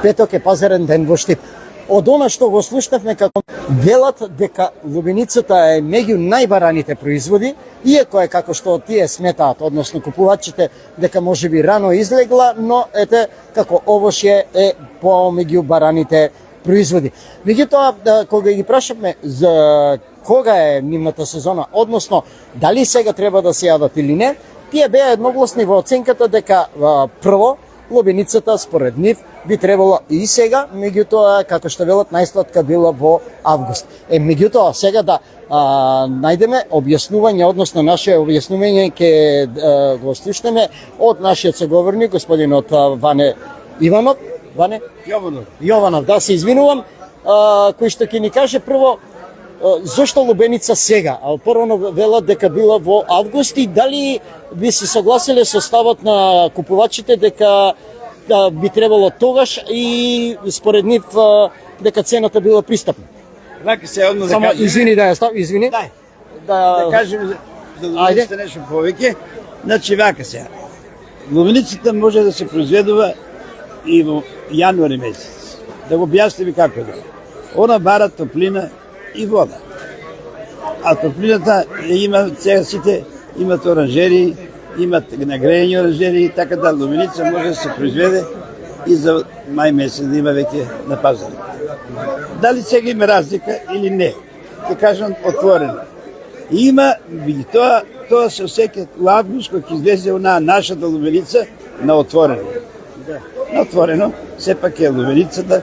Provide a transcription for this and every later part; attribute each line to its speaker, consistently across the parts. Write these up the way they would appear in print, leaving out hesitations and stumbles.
Speaker 1: петок е пазарен ден во Штип. Од она што го слушнавме како велат дека лубеницата е меѓу најбараните производи, иако е како што тие сметаат, односно купувачите, дека можеби рано излегла, но ете како овошје е помеѓу бараните производи. Меѓутоа, кога ги прашавме за кога е нивната сезона, односно дали сега треба да се јадат или не, тие беа едногласни во оценката дека прво лубеницата според нив би требало и сега, меѓутоа како што велат најсладка била во август. Меѓутоа сега да најдеме објаснување, односно наше објаснување ќе го слушнеме од нашиот соговорник господинот Ване Иванов, Ване Јованов, да се извинувам, кој што ќе ни каже прво зошто лубеница сега? Порано велат дека била во август и дали би се согласиле со ставот на купувачите дека би требало тогаш и според нив дека цената била пристапна?
Speaker 2: Вака се одно да
Speaker 1: кажем. Извини да ја став, извини.
Speaker 2: Да кажем за лубеницата нешто повеќе. Значи вака се. Лубеницата може да се произведува и во јануари месец. Да го објасниме како да. Она бара топлина и вода. А топлината има сега сите имат оранжери, имат нагреени оранжери, така да лубеница може да се произведе и за мај месец да има веќе на пазарот. Дали сега има разлика или не? Ќе кажам отворено. Има, биде тоа се осеќа во август кога ќе излезе онаа нашата лубеница на отворено. На отворено, сепак е лубеницата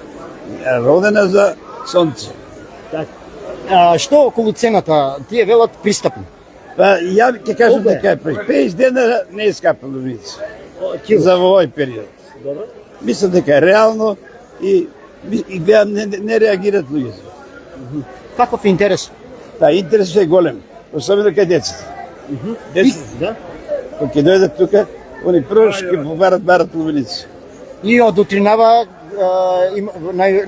Speaker 2: родена за сонце.
Speaker 1: Што околу цената? Тие велат пристапно.
Speaker 2: Па ја ќе кажам дека 50 денара не е скапа лубеница за овој период.
Speaker 1: Добро.
Speaker 2: Мислам дека е реално и не реагират луѓето.
Speaker 1: Каков интерес?
Speaker 2: Да, интересот е голем, особено кај децата. Децата, кога ќе дојдат тука, они прво ќе барат лубеница.
Speaker 1: И од утринава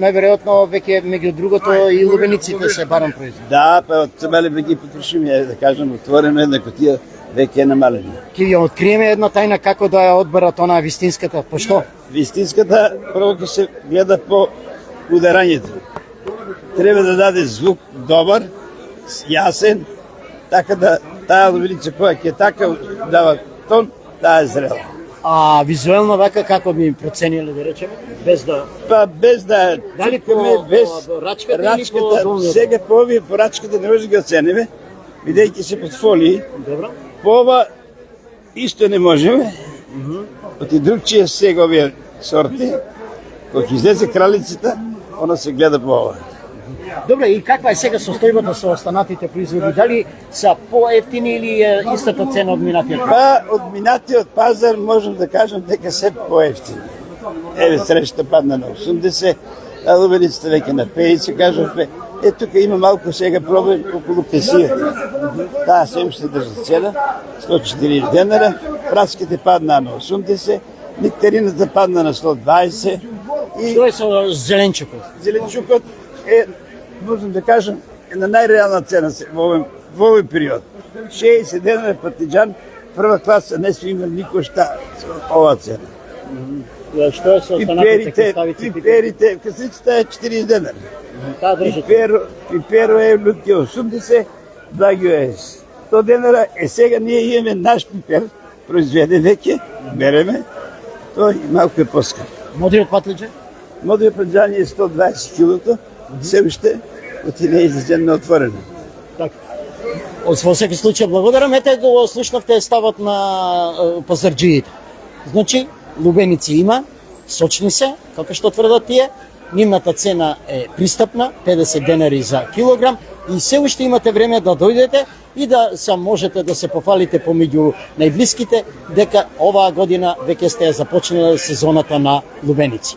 Speaker 1: најверојатно веќе меѓу другото и лубениците се баран производ.
Speaker 2: Да, па од цемеле би ги потрошиме, да кажем, отвориме една кутија, веќе е намалена.
Speaker 1: Ќе ја откриеме една тајна како да ја одберат онаа вистинската, по што?
Speaker 2: Вистинската прво ќе се гледа по ударањето. Треба да даде звук добар, јасен, така да таа лубеница која ќе така дава тон, таа е зрела.
Speaker 1: А визуелно вака како би процениле да речеме, без да
Speaker 2: без да
Speaker 1: дали по рачката или по долниот?
Speaker 2: Сега по овие по рачката не може да ги оцениме, бидејќи се под фолии.
Speaker 1: Добро.
Speaker 2: По ова исто не можеме. Оти другчија сега овие сорти, кога ќе излезе кралицата, она се гледа по ова.
Speaker 1: Добре, и каква е сега состојбата со останатите производи? Дали са поевтини или е истата цена од минатиот?
Speaker 2: Па, од минатиот пазар можам да кажам дека се поевтини. Еве, срещата падна на 80, а лубеницата веќе на 50, кажавме. Тука има малку сега проблем околу песијата. Таа се уште држи цена, 140 денара, праските падна на 80, нектарината падна на 120.
Speaker 1: Што е со зеленчукот?
Speaker 2: Зеленчукот е, можам да кажам, е на најреална цена во овој период. 60 денара патиџан, прва класа, не сме имали никој шта ова цена.
Speaker 1: Што е со останатите каставици?
Speaker 2: Пиперите, каставицата е 40 денара. Пиперо е луѓе 80, благио е 100 денара, сега ние имаме наш пипер, произведен веќе, береме, тој малку е поскап.
Speaker 1: Модриот патлиџан?
Speaker 2: Модриот патлиџан е 120 килото, се уште оти не е излезен на отворено.
Speaker 1: Така. Во секој случај благодарам, ете го слушнавте ставот на пазарџиите. Значи, лубеници има, сочни се, како што тврдат тие, нивната цена е пристапна, 50 денари за килограм и се уште имате време да дојдете и да можете да се пофалите помеѓу најблиските дека оваа година веќе сте започнале сезоната на лубеници.